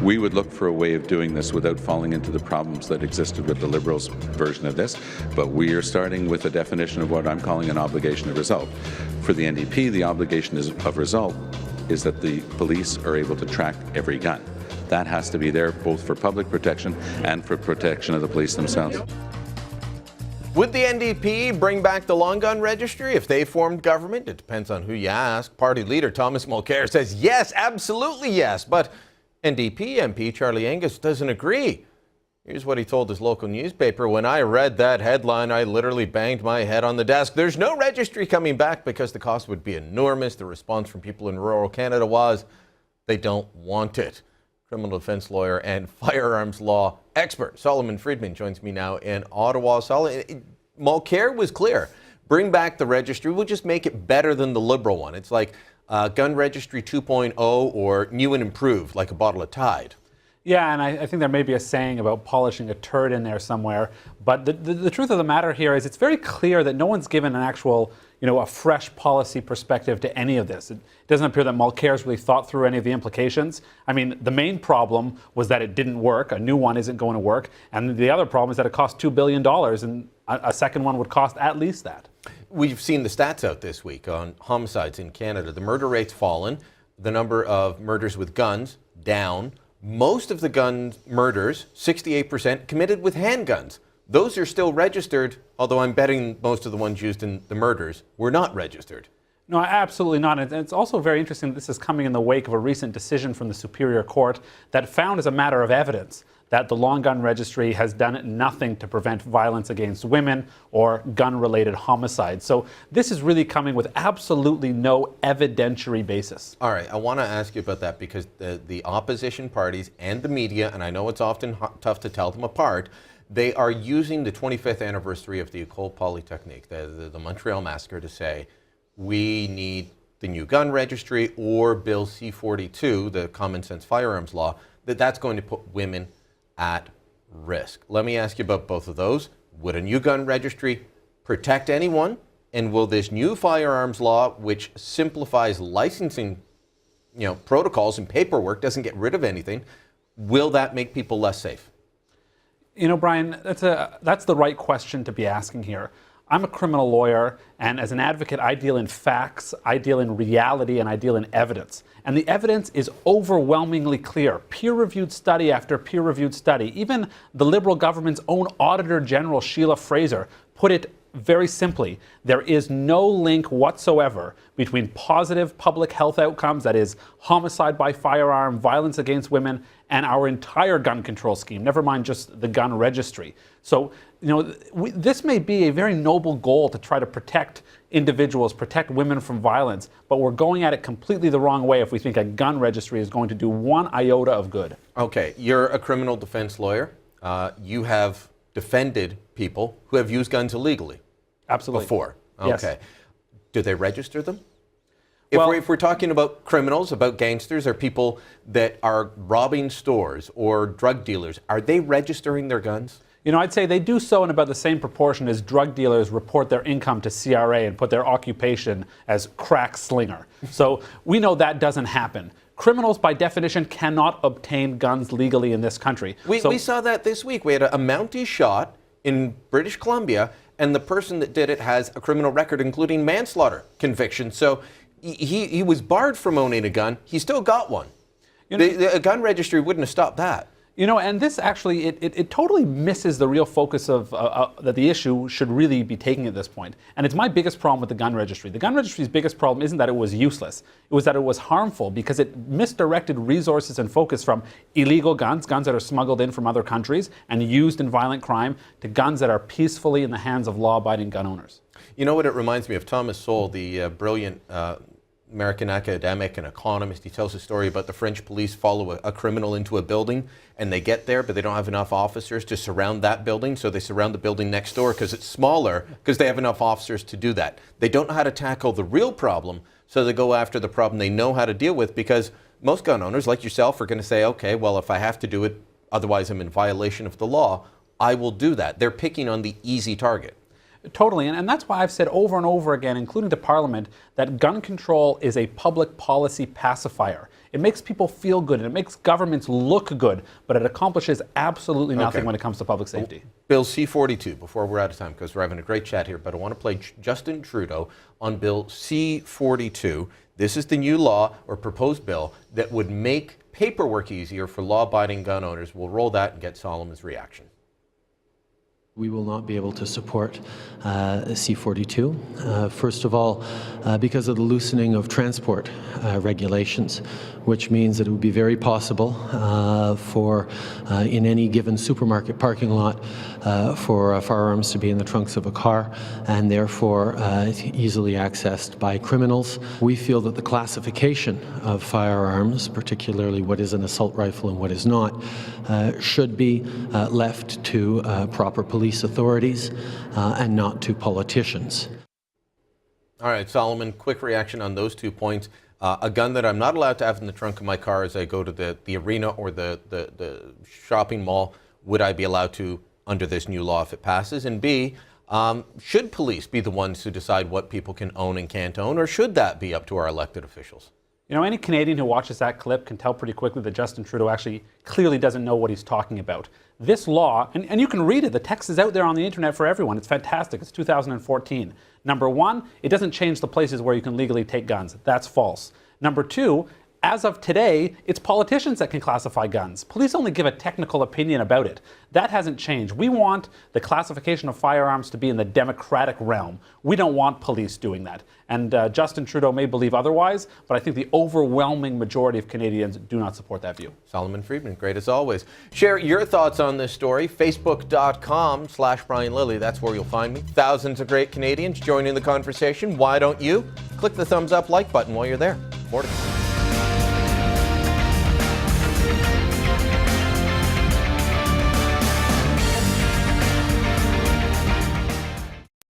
We would look for a way of doing this without falling into the problems that existed with the Liberals' version of this, but we are starting with a definition of what I'm calling an obligation of result. For the NDP, the obligation of result is that the police are able to track every gun. That has to be there both for public protection and for protection of the police themselves. Would the NDP bring back the long gun registry if they formed government? It depends on who you ask. Party leader Thomas Mulcair says yes, absolutely yes. But NDP MP Charlie Angus doesn't agree. Here's what he told his local newspaper. When I read that headline, I literally banged my head on the desk. There's no registry coming back because the cost would be enormous. The response from people in rural Canada was they don't want it. Criminal defense lawyer and firearms law expert Solomon Friedman joins me now in Ottawa. Mulcair was clear. Bring back the registry. We'll just make it better than the Liberal one. It's like Gun Registry 2.0 or new and improved, like a bottle of Tide. Yeah, and I think there may be a saying about polishing a turd in there somewhere. But the truth of the matter here is it's very clear that no one's given an actual, a fresh policy perspective to any of this. It doesn't appear that Mulcair's really thought through any of the implications. I mean, the main problem was that it didn't work. A new one isn't going to work. And the other problem is that it cost $2 billion, and a second one would cost at least that. We've seen the stats out this week on homicides in Canada. The murder rate's fallen. The number of murders with guns, down. Most of the gun murders, 68%, committed with handguns. Those are still registered, although I'm betting most of the ones used in the murders were not registered. No, absolutely not. And it's also very interesting that this is coming in the wake of a recent decision from the Superior Court that found as a matter of evidence that the long gun registry has done nothing to prevent violence against women or gun-related homicides. So this is really coming with absolutely no evidentiary basis. All right, I want to ask you about that because the opposition parties and the media, and I know it's often tough to tell them apart, they are using the 25th anniversary of the École Polytechnique, the Montreal massacre, to say we need the new gun registry or Bill C-42, the common sense firearms law, that's going to put women at risk. Let me ask you about both of those. Would a new gun registry protect anyone? And will this new firearms law, which simplifies licensing, protocols and paperwork, doesn't get rid of anything, will that make people less safe? Brian, that's the right question to be asking here. I'm a criminal lawyer, and as an advocate, I deal in facts, I deal in reality, and I deal in evidence. And the evidence is overwhelmingly clear. Peer-reviewed study after peer-reviewed study. Even the Liberal government's own Auditor General, Sheila Fraser, put it very simply. There is no link whatsoever between positive public health outcomes, that is, homicide by firearm, violence against women, and our entire gun control scheme, never mind just the gun registry. So, this may be a very noble goal to try to protect individuals, protect women from violence, but we're going at it completely the wrong way if we think a gun registry is going to do one iota of good. Okay, you're a criminal defense lawyer. You have defended people who have used guns illegally. Absolutely. Before. Okay. Yes. Do they register them? If we're talking about criminals, about gangsters, or people that are robbing stores or drug dealers, are they registering their guns? I'd say they do so in about the same proportion as drug dealers report their income to CRA and put their occupation as crack slinger. So we know that doesn't happen. Criminals, by definition, cannot obtain guns legally in this country. We saw that this week. We had a Mountie shot in British Columbia, and the person that did it has a criminal record, including manslaughter conviction. So he was barred from owning a gun. He still got one. A gun registry wouldn't have stopped that. And this actually, it totally misses the real focus of that the issue should really be taking at this point. And it's my biggest problem with the gun registry. The gun registry's biggest problem isn't that it was useless. It was that it was harmful because it misdirected resources and focus from illegal guns that are smuggled in from other countries and used in violent crime, to guns that are peacefully in the hands of law-abiding gun owners. You know what it reminds me of? Thomas Sowell, the brilliant American academic and economist. He tells a story about the French police follow a criminal into a building, and they get there, but they don't have enough officers to surround that building, so they surround the building next door because it's smaller, because they have enough officers to do that. They don't know how to tackle the real problem, so they go after the problem they know how to deal with, because most gun owners, like yourself, are going to say, okay, well, if I have to do it, otherwise I'm in violation of the law, I will do that. They're picking on the easy target. Totally, and that's why I've said over and over again, including to Parliament, that gun control is a public policy pacifier. It makes people feel good, and it makes governments look good, but it accomplishes absolutely nothing when it comes to public safety. Bill C-42, before we're out of time, because we're having a great chat here, but I want to play Justin Trudeau on Bill C-42. This is the new law or proposed bill that would make paperwork easier for law-abiding gun owners. We'll roll that and get Solomon's reaction. We will not be able to support C-42. First of all, because of the loosening of transport regulations, which means that it would be very possible for, in any given supermarket parking lot, for firearms to be in the trunks of a car and therefore easily accessed by criminals. We feel that the classification of firearms, particularly what is an assault rifle and what is not, should be left to proper police authorities and not to politicians. All right, Solomon, quick reaction on those 2 points. A gun that I'm not allowed to have in the trunk of my car as I go to the arena or the shopping mall, would I be allowed to under this new law if it passes? And B, should police be the ones who decide what people can own and can't own, or should that be up to our elected officials? You know, any Canadian who watches that clip can tell pretty quickly that Justin Trudeau actually clearly doesn't know what he's talking about. This law, and you can read it, the text is out there on the internet for everyone. It's fantastic. It's 2014. Number one, it doesn't change the places where you can legally take guns. That's false. Number two, as of today, it's politicians that can classify guns. Police only give a technical opinion about it. That hasn't changed. We want the classification of firearms to be in the democratic realm. We don't want police doing that. And Justin Trudeau may believe otherwise, but I think the overwhelming majority of Canadians do not support that view. Solomon Friedman, great as always. Share your thoughts on this story. Facebook.com/Brian Lilley. That's where you'll find me. Thousands of great Canadians joining the conversation. Why don't you? Click the thumbs up like button while you're there. More to come.